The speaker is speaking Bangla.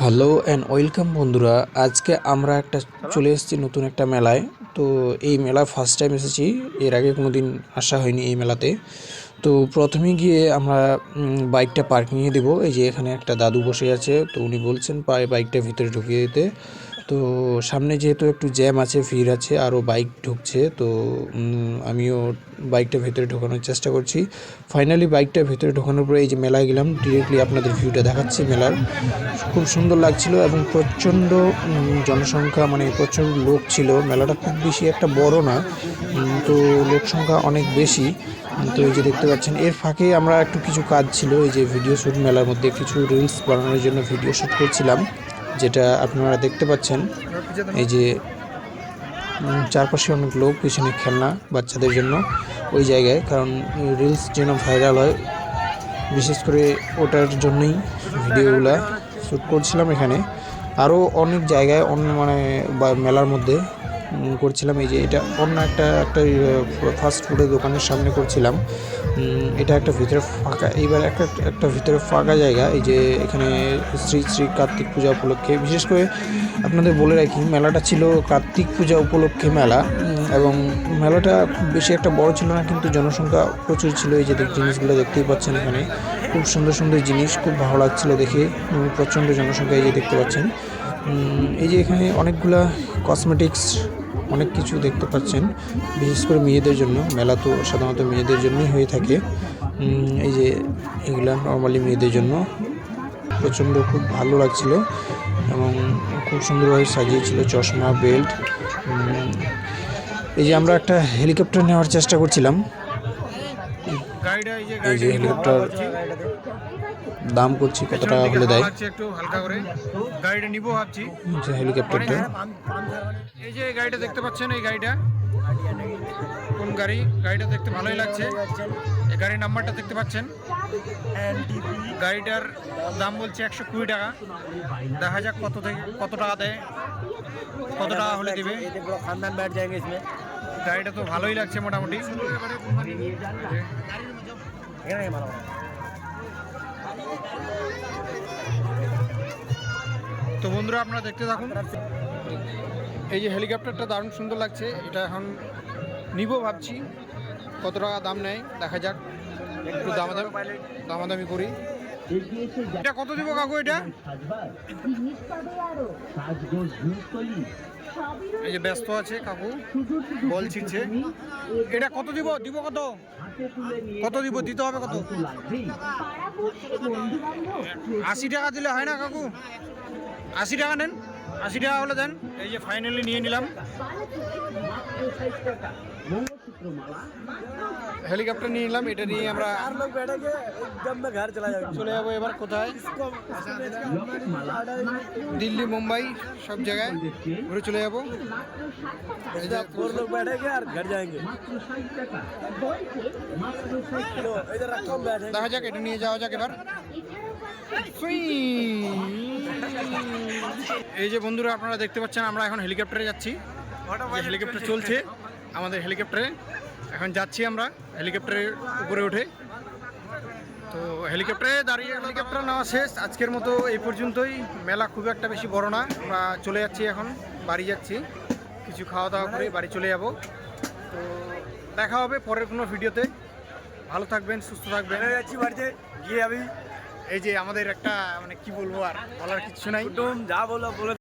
হ্যালো অ্যান্ড ওয়েলকাম বন্ধুরা। আজকে আমরা চলে এসেছি নতুন একটা মেলায়। তো এই মেলা ফার্স্ট টাইম এসেছি, এর আগে কোনো দিন আসা হয়নি এই মেলাতে। তো প্রথমে গিয়ে আমরা বাইকটা পার্কিংয়ে দেবো। এই যে এখানে একটা দাদু বসে আছে, তো উনি বলছেন বাইকটা ভিতরে ঢুকিয়ে দিতে। তো সামনে যেহেতু একটু জ্যাম আছে, ভিড় আছে, আরও বাইক ঢুকছে, তো আমিও বাইকটা ভেতরে ঢোকানোর চেষ্টা করছি। ফাইনালি বাইকটা ভেতরে ঢোকানোর পরে এই যে মেলায় গেলাম, ডিরেক্টলি আপনাদের ভিউটা দেখাচ্ছি মেলার। খুব সুন্দর লাগছিল এবং প্রচণ্ড জনসংখ্যা, মানে প্রচুর লোক ছিল। মেলাটা খুব বেশি একটা বড় না, তো লোক সংখ্যা অনেক বেশি। তো এই যে দেখতে পাচ্ছেন, এর ফাঁকে আমরা একটু কিছু কাজ ছিল, এই যে ভিডিও শ্যুট, মেলার মধ্যে কিছু রিলস বানানোর জন্য ভিডিও শ্যুট করছিলাম, যেটা আপনারা দেখতে পাচ্ছেন। এই যে চারপাশে অনেক লোক, পিছনে খেলনা বাচ্চাদের জন্য ওই জায়গায়, কারণ রিলস যেন ভাইরাল হয়, বিশেষ করে ওটার জন্যই ভিডিওগুলা শ্যুট করছিলাম। এখানে আরও অনেক জায়গায় মানে মেলার মধ্যে করছিলাম। এই যে এটা অন্য একটা ফাস্ট ফুডের দোকানের সামনে করছিলাম। এটা একটা ভিতরে ফাঁকা, এইবার একটা ভিতরে ফাঁকা জায়গা। এই যে এখানে শ্রী শ্রী কার্তিক পূজা উপলক্ষে, বিশেষ করে আপনাদের বলে রাখি, মেলাটা ছিল কার্তিক পূজা উপলক্ষে মেলা, এবং মেলাটা খুব বেশি একটা বড় ছিল না, কিন্তু জনসংখ্যা প্রচুর ছিল। এই যে জিনিসগুলো দেখতেই পাচ্ছেন, এখানে খুব সুন্দর সুন্দর জিনিস, খুব ভালো লাগছিল দেখে। প্রচণ্ড জনসংখ্যা এই যে দেখতে পাচ্ছেন। এই যে এখানে অনেকগুলা কসমেটিক্স, অনেক কিছু দেখতে পাচ্ছেন, বিশেষ করে মেয়েদের জন্য। মেলা তো সাধারণত মেয়েদের জন্যই হয়ে থাকে। এই যে এগুলা নর্মালি মেয়েদের জন্য, প্রচণ্ড খুব ভালো লাগছিল এবং খুব সুন্দরভাবে সাজিয়েছিল, চশমা, বেল্ট। এই যে আমরা একটা হেলিকপ্টার নেওয়ার চেষ্টা করছিলাম। এই যে হেলিকপ্টার দাম করছি কত টাকা হলে দেয়, একটু হালকা করে গাড়িটা নিবো ভাবছি। হেলিকপ্টারটা, এই যে গাড়িটা দেখতে পাচ্ছেন, এই গাড়িটা কোন গাড়ি? গাড়িটা দেখতে ভালোই লাগছে। এই গাড়ির নাম্বারটা দেখতে পাচ্ছেন। গাড়িটার দাম বলছে 120 টাকা। দেখা যাক কত টাকা দেয়, কত টাকা হলে দেবে। গাড়িটা তো ভালোই লাগছে মোটামুটি। তো বন্ধুরা, আপনারা দেখতে থাকুন। এই যে হেলিকপ্টারটা দারুণ সুন্দর লাগছে, এটা এখন নিবো ভাবছি। কত টাকা দাম নেয় দেখা যাক, একটু দামাদামি করি। এটা কত দিব কাকু? এটা এই যে ব্যস্ত আছে কাকু, বল ছিটছে। এটা কত দিব কত দিব? দিতে হবে কত? 80 টাকা দিলে হয় না কাকু? 80 টাকা নেন, 80 টাকা হলে দেন। এই যে ফাইনালি নিয়ে নিলাম হেলিকপ্টার, নিয়ে নিলাম। এটা নিয়ে আমরা চলে যাবো এবার কোথায়? দিল্লি, মুম্বাই, সব জায়গায় ঘুরে চলে যাবো। দেখা যাক, এটা নিয়ে যাওয়া যাক এবার। এই যে বন্ধুরা, আপনারা দেখতে পাচ্ছেন, আমরা এখন হেলিকপ্টারে যাচ্ছি। হেলিকপ্টার চলছে আমাদের, হেলিকপ্টারে এখন যাচ্ছি আমরা, হেলিকপ্টারের উপরে উঠে। তো হেলিকপ্টারে দাঁড়িয়ে হেলিকপ্টার নেওয়া শেষ। আজকের মতো এই পর্যন্তই। মেলা খুব একটা বেশি বড় না, আমরা চলে যাচ্ছি এখন, বাড়ি যাচ্ছি। কিছু খাওয়া দাওয়া করে বাড়ি চলে যাব। তো দেখা হবে পরের কোনো ভিডিওতে। ভালো থাকবেন, সুস্থ থাকবেন। যাচ্ছি বাড়িতে গিয়ে আমি। এই যে আমাদের একটা, মানে কি বলবো, আর বলার কিছু নাই, যা বলো।